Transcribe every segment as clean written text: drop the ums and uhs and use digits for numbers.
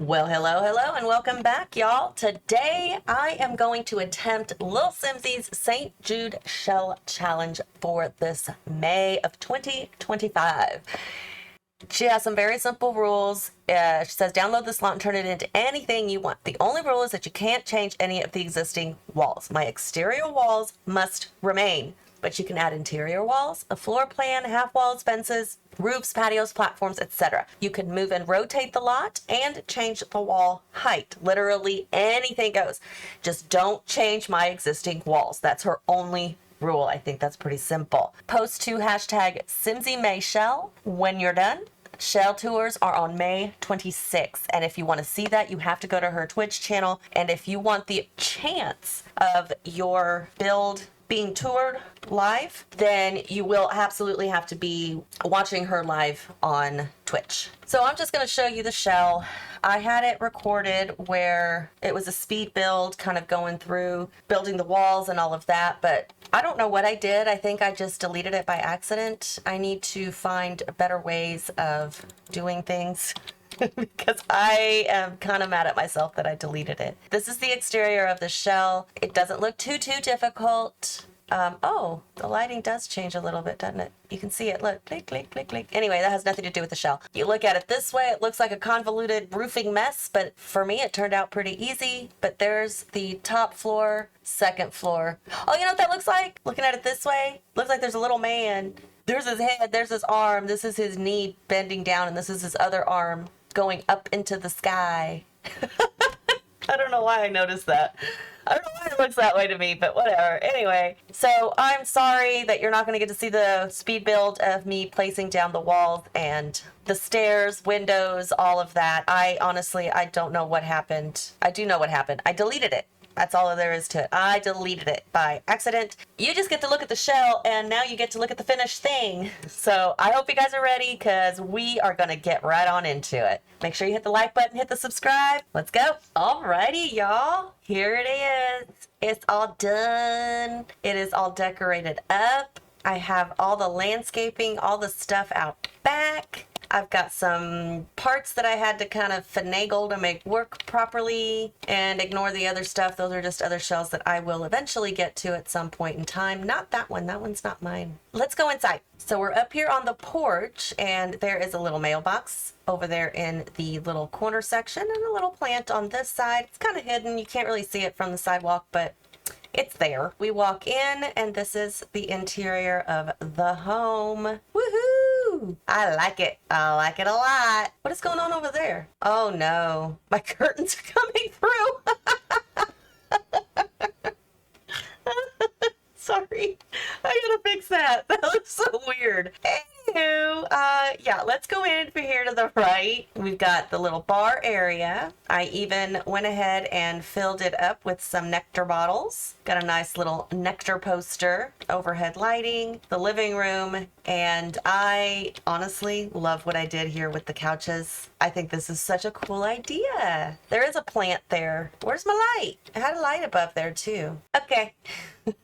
Well, hello, and welcome back, y'all. Today, I am going to attempt LilSimsie's St. Jude Shell Challenge for this May of 2025. She has some very simple rules. She says download the slot and turn it into anything you want. The only rule is that you can't change any of the existing walls. My exterior walls must remain, but you can add interior walls, a floor plan, half walls, fences, roofs, patios, platforms, etc. You can move and rotate the lot and change the wall height. Literally anything goes. Just don't change my existing walls. That's her only rule. I think that's pretty simple. Post to hashtag SimsieMayShell when you're done. Shell tours are on May 26th, and if you want to see that, you have to go to her Twitch channel. And if you want the chance of your build being toured live, then you will absolutely have to be watching her live on Twitch. So I'm just going to show you the shell. I had it recorded where it was a speed build, kind of going through building the walls and all of that, but I don't know what I did. I think I just deleted it by accident. I need to find better ways of doing things because I am kind of mad at myself that I deleted it. This is the exterior of the shell. It doesn't look too difficult. Oh, the lighting does change a little bit, doesn't it? You can see it. Look, click, click, click, click. Anyway, that has nothing to do with the shell. You look at it this way, it looks like a convoluted roofing mess, but for me, it turned out pretty easy. But there's the top floor, second floor. Oh, you know what that looks like? Looking at it this way, looks like there's a little man. There's his head, there's his arm, this is his knee bending down, and this is his other arm going up into the sky. I don't know why I noticed that. I don't know why it looks that way to me, but whatever. Anyway, so I'm sorry that you're not going to get to see the speed build of me placing down the walls and the stairs, windows, all of that. I don't know what happened. I do know what happened. I deleted it. That's all there is to it. I deleted it by accident. You just get to look at the shell, and now you get to look at the finished thing. So I hope you guys are ready, because we are going to get right on into it. Make sure you hit the like button, hit the subscribe. Let's go. Alrighty, y'all. Here it is. It's all done. It is all decorated up. I have all the landscaping, all the stuff out back. I've got some parts that I had to kind of finagle to make work properly and ignore the other stuff. Those are just other shells that I will eventually get to at some point in time. Not that one. That one's not mine. Let's go inside. So we're up here on the porch, and there is a little mailbox over there in the little corner section and a little plant on this side. It's kind of hidden. You can't really see it from the sidewalk, but it's there. We walk in, and this is the interior of the home. Woohoo! I like it. I like it a lot. What is going on over there? Oh no, my curtains are coming through. Sorry, I gotta fix that. That looks so weird. Anywho, yeah, let's go in for here to the right. We've got the little bar area. I even went ahead and filled it up with some nectar bottles. Got a nice little nectar poster, overhead lighting, the living room, and I honestly love what I did here with the couches. I think this is such a cool idea. There is a plant there. Where's my light? I had a light above there too. Okay,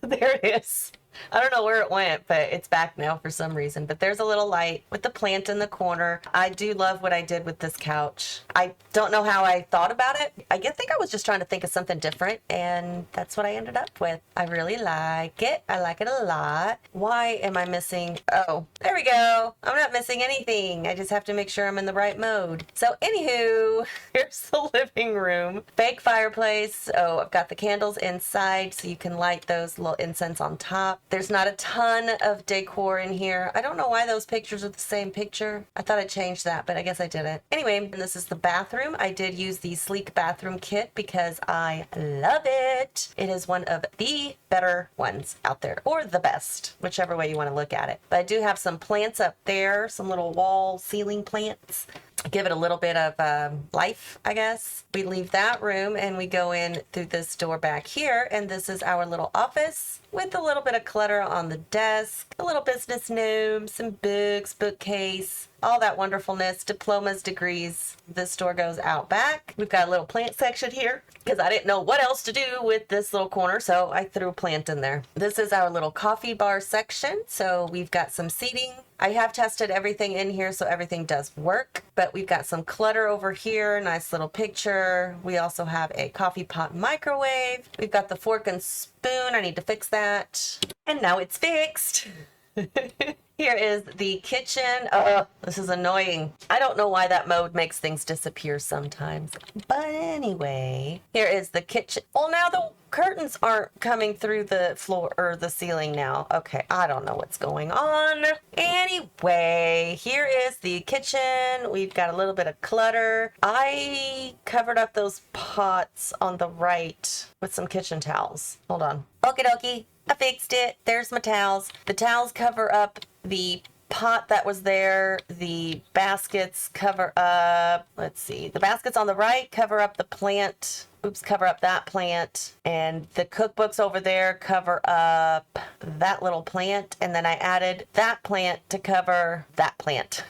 there it is. I don't know where it went, but it's back now for some reason. But there's a little light with the plant in the corner. I do love what I did with this couch. I don't know how I thought about it. I think I was just trying to think of something different, and that's what I ended up with. I really like it. I like it a lot. Why am I missing? Oh, there we go. I'm not missing anything. I just have to make sure I'm in the right mode. So anywho, here's the living room. Fake fireplace. Oh, I've got the candles inside so you can light those little incense on top. There's not a ton of decor in here. I don't know why those pictures are the same picture. I thought I changed that, but I guess I didn't. Anyway, and this is the bathroom. I did use the sleek bathroom kit because I love it. It is one of the better ones out there, or the best, whichever way you want to look at it. But I do have some plants up there, some little wall ceiling plants. Give it a little bit of life, I guess. We leave that room and we go in through this door back here, and this is our little office with a little bit of clutter on the desk, a little business gnome, some books, bookcase, all that wonderfulness, diplomas, degrees. This door goes out back. We've got a little plant section here because I didn't know what else to do with this little corner, so I threw a plant in there. This is our little coffee bar section, so we've got some seating. I have tested everything in here, so everything does work, but we've got some clutter over here, nice little picture. We also have a coffee pot microwave. We've got the fork and spoon. I need to fix that. And now it's fixed. Here is the kitchen. Oh, this is annoying. I don't know why that mode makes things disappear sometimes. But anyway, here is the kitchen. Well, now the curtains aren't coming through the floor or the ceiling now. Okay, I don't know what's going on. Anyway, here is the kitchen. We've got a little bit of clutter. I covered up those pots on the right with some kitchen towels. Hold on. Okie dokie. I fixed it. There's my towels. The towels cover up the pot that was there. The baskets cover up, let's see, the baskets on the right cover up the plant. Oops, cover up that plant. And the cookbooks over there cover up that little plant. And then I added that plant to cover that plant.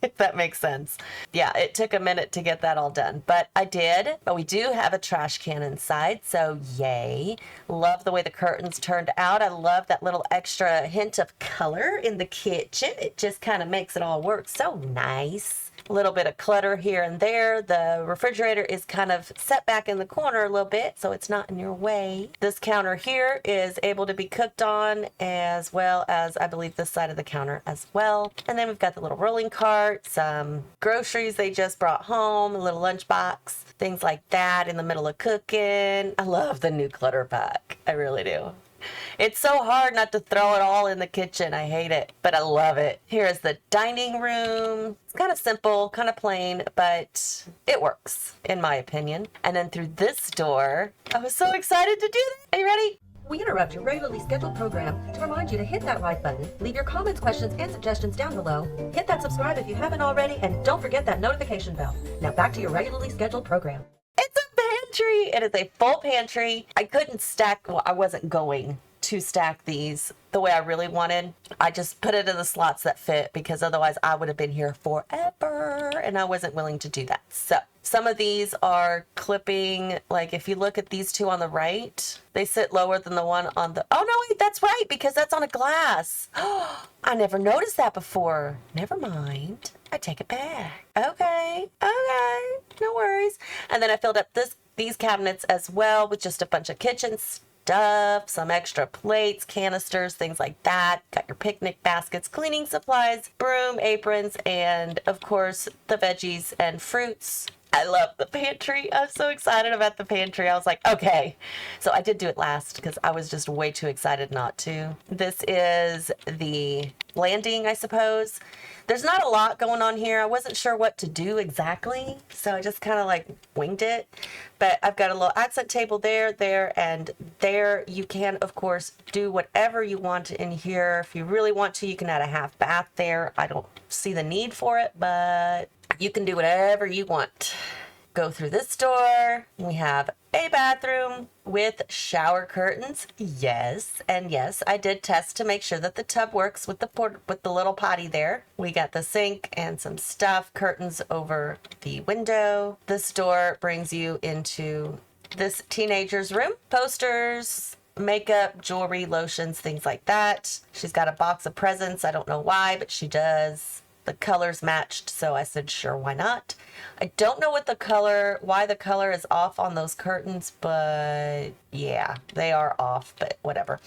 If that makes sense. Yeah, it took a minute to get that all done, but I did. But we do have a trash can inside, so yay. Love the way the curtains turned out. I love that little extra hint of color in the kitchen. It just kind of makes it all work so nice. A little bit of clutter here and there. The refrigerator is kind of set back in the corner a little bit, so it's not in your way. This counter here is able to be cooked on, as well as I believe this side of the counter as well. And then we've got the little rolling cart, some groceries they just brought home, a little lunchbox, things like that in the middle of cooking. I love the new clutter pack. I really do. It's so hard not to throw it all in the kitchen. I hate it, but I love it. Here is the dining room. It's kind of simple, kind of plain, but it works, in my opinion. And then through this door, I was so excited to do that. Are you ready? We interrupt your regularly scheduled program to remind you to hit that like button, leave your comments, questions, and suggestions down below, hit that subscribe if you haven't already, and don't forget that notification bell. Now back to your regularly scheduled program. It's a pantry. It is a full pantry. I couldn't stack, well, I wasn't going to stack these the way I really wanted. I just put it in the slots that fit because otherwise I would have been here forever and I wasn't willing to do that. So some of these are clipping, like if you look at these two on the right, they sit lower than the one on the, oh no, wait, that's right, because that's on a glass. I never noticed that before. Never mind. I take it back. Okay, no worries. And then I filled up these cabinets as well with just a bunch of kitchen stuff, some extra plates, canisters, things like that. Got your picnic baskets, cleaning supplies, broom, aprons, and of course the veggies and fruits. I love the pantry. I'm so excited about the pantry. I was like, okay. So I did do it last because I was just way too excited not to. This is the landing, I suppose. There's not a lot going on here. I wasn't sure what to do exactly, so I just kind of like winged it. But I've got a little accent table there, and there. You can, of course, do whatever you want in here. If you really want to, you can add a half bath there. I don't see the need for it, but you can do whatever you want. Go through this door. We have a bathroom with shower curtains. Yes, and yes, I did test to make sure that the tub works with the little potty there. We got the sink and some stuff, curtains over the window. This door brings you into this teenager's room. Posters, makeup, jewelry, lotions, things like that. She's got a box of presents. I don't know why, but she does. The colors matched, so I said, sure, why not? I don't know why the color is off on those curtains, but yeah, they are off, but whatever.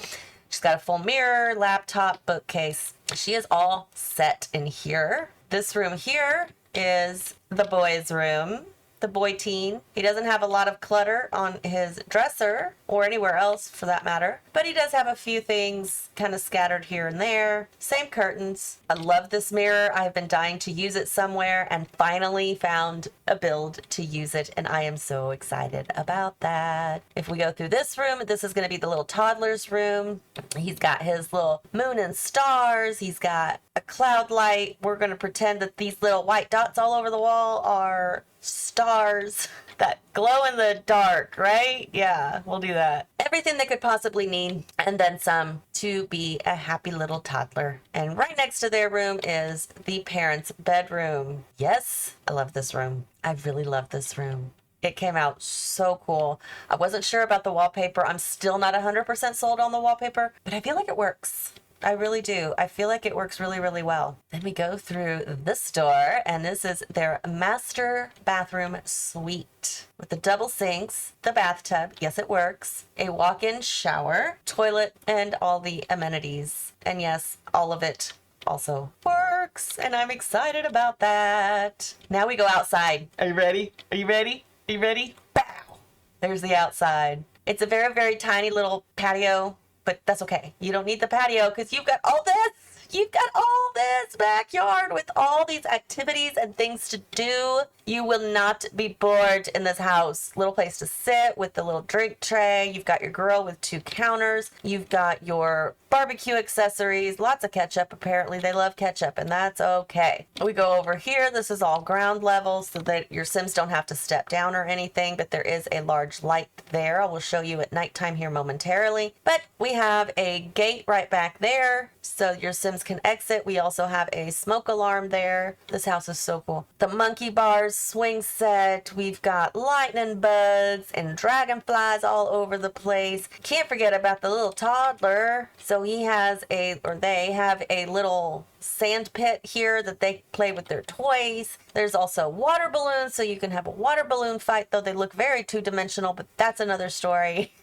She's got a full mirror, laptop, bookcase. She is all set in here. This room here is the boys' room. The boy teen. He doesn't have a lot of clutter on his dresser or anywhere else for that matter, but he does have a few things kind of scattered here and there. Same curtains. I love this mirror. I've been dying to use it somewhere and finally found a build to use it, and I am so excited about that. If we go through this room, this is going to be the little toddler's room. He's got his little moon and stars. He's got a cloud light. We're going to pretend that these little white dots all over the wall are stars that glow in the dark, right? Yeah, we'll do that. everything they could possibly need, and then some to be a happy little toddler. And right next to their room is the parents' bedroom. Yes, I love this room. I really love this room. It came out so cool. I wasn't sure about the wallpaper. I'm still not 100% sold on the wallpaper, but I feel like it works. I really do. I feel like it works really, really well. Then we go through this door, and this is their master bathroom suite with the double sinks, the bathtub, yes it works, a walk-in shower, toilet, and all the amenities. And yes, all of it also works, and I'm excited about that. Now we go outside. Are you ready? Are you ready? Are you ready? Bow! There's the outside. It's a very, very tiny little patio, but that's okay. You don't need the patio because you've got all this. You've got all this backyard with all these activities and things to do. You will not be bored in this house. Little place to sit with the little drink tray. You've got your grill with 2 counters. You've got your barbecue accessories. Lots of ketchup. Apparently they love ketchup, and that's okay. We go over here. This is all ground level so that your Sims don't have to step down or anything, but there is a large light there. I will show you at nighttime here momentarily. But we have a gate right back there so your Sims can exit. We also have a smoke alarm there. This house is so cool. The monkey bars, swing set. We've got lightning bugs and dragonflies all over the place. Can't forget about the little toddler. So they have a little sand pit here that they play with their toys. There's also water balloons, so you can have a water balloon fight, though they look very two-dimensional, but that's another story.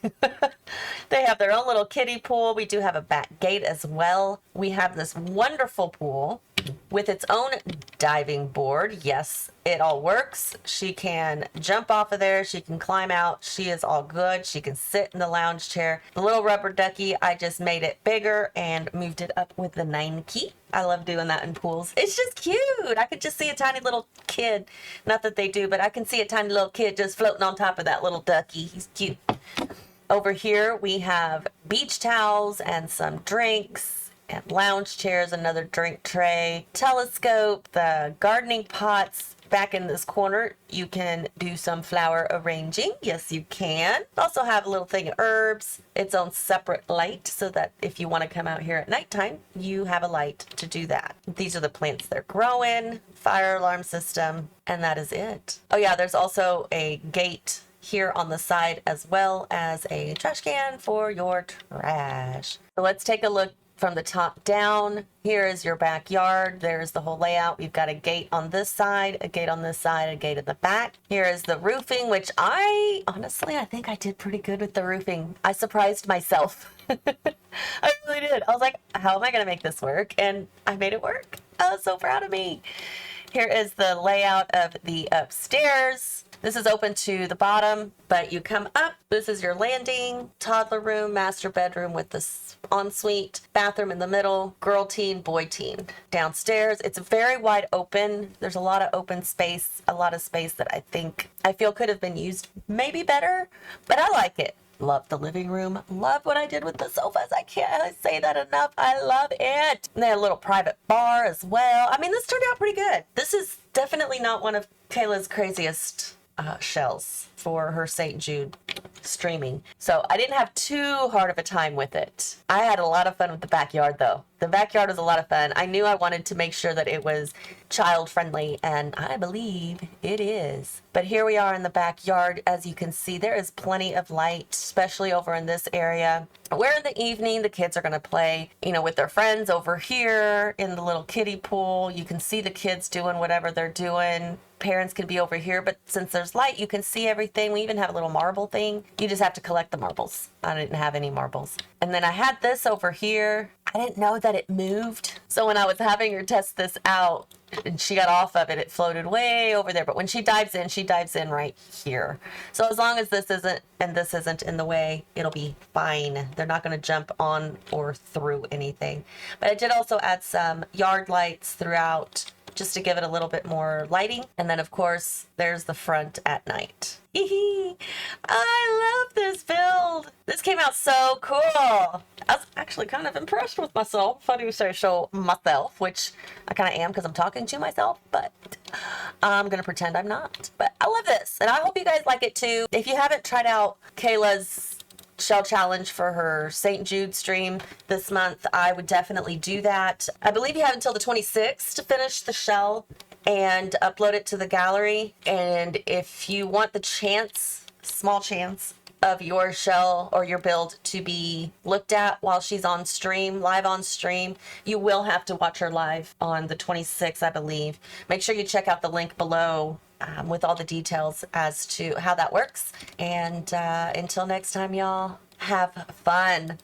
They have their own little kiddie pool. We do have a back gate as well. We have this wonderful pool with its own diving board. Yes, it all works. She can jump off of there. She can climb out. She is all good. She can sit in the lounge chair. The little rubber ducky, I just made it bigger and moved it up with the 9 key. I love doing that in pools. It's just cute. I could just see a tiny little kid. Not that they do, but I can see a tiny little kid just floating on top of that little ducky. He's cute. Over here, we have beach towels and some drinks and lounge chairs, another drink tray, telescope, the gardening pots. Back in this corner, you can do some flower arranging. Yes, you can. Also have a little thing of herbs, its own separate light, so that if you want to come out here at nighttime, you have a light to do that. These are the plants they're growing, fire alarm system, and that is it. Oh yeah, there's also a gate here on the side, as well as a trash can for your trash. So let's take a look from the top down. Here is your backyard. There's the whole layout. We've got a gate on this side, a gate on this side, a gate in the back. Here is the roofing, which I think I did pretty good with the roofing. I surprised myself. I really did. I was like, how am I going to make this work? And I made it work. I was so proud of me. Here is the layout of the upstairs. This is open to the bottom, but you come up. This is your landing, toddler room, master bedroom with this ensuite, bathroom in the middle, girl teen, boy teen. Downstairs, it's very wide open. There's a lot of open space, a lot of space that I feel could have been used maybe better, but I like it. Love the living room. Love what I did with the sofas. I can't say that enough. I love it. And they had a little private bar as well. I mean, this turned out pretty good. This is definitely not one of Kayla's craziest shells for her StJude streaming. So I didn't have too hard of a time with it. I had a lot of fun with the backyard though. The backyard was a lot of fun. I knew I wanted to make sure that it was child friendly, and I believe it is. But here we are in the backyard. As you can see, there is plenty of light, especially over in this area. Where in the evening the kids are going to play, with their friends over here in the little kiddie pool. You can see the kids doing whatever they're doing. Parents can be over here, but since there's light, you can see everything. We even have a little marble thing. You just have to collect the marbles. I didn't have any marbles. And then I had this over here. I didn't know that it moved. So when I was having her test this out and she got off of it, it floated way over there. But when she dives in right here. So as long as this isn't in the way, it'll be fine. They're not going to jump on or through anything. But I did also add some yard lights throughout, just to give it a little bit more lighting. And then of course, there's the front at night. I love this build. This came out so cool. I was actually kind of impressed with myself. If I do say so myself, which I kind of am because I'm talking to myself, but I'm going to pretend I'm not. But I love this, and I hope you guys like it too. If you haven't tried out Kayla's shell challenge for her St. Jude stream this month, I would definitely do that. I believe you have until the 26th to finish the shell and upload it to the gallery. And if you want the chance, small chance, of your shell or your build to be looked at while she's on stream, live on stream, you will have to watch her live on the 26th, I believe. Make sure you check out the link below with all the details as to how that works. And until next time, y'all, have fun.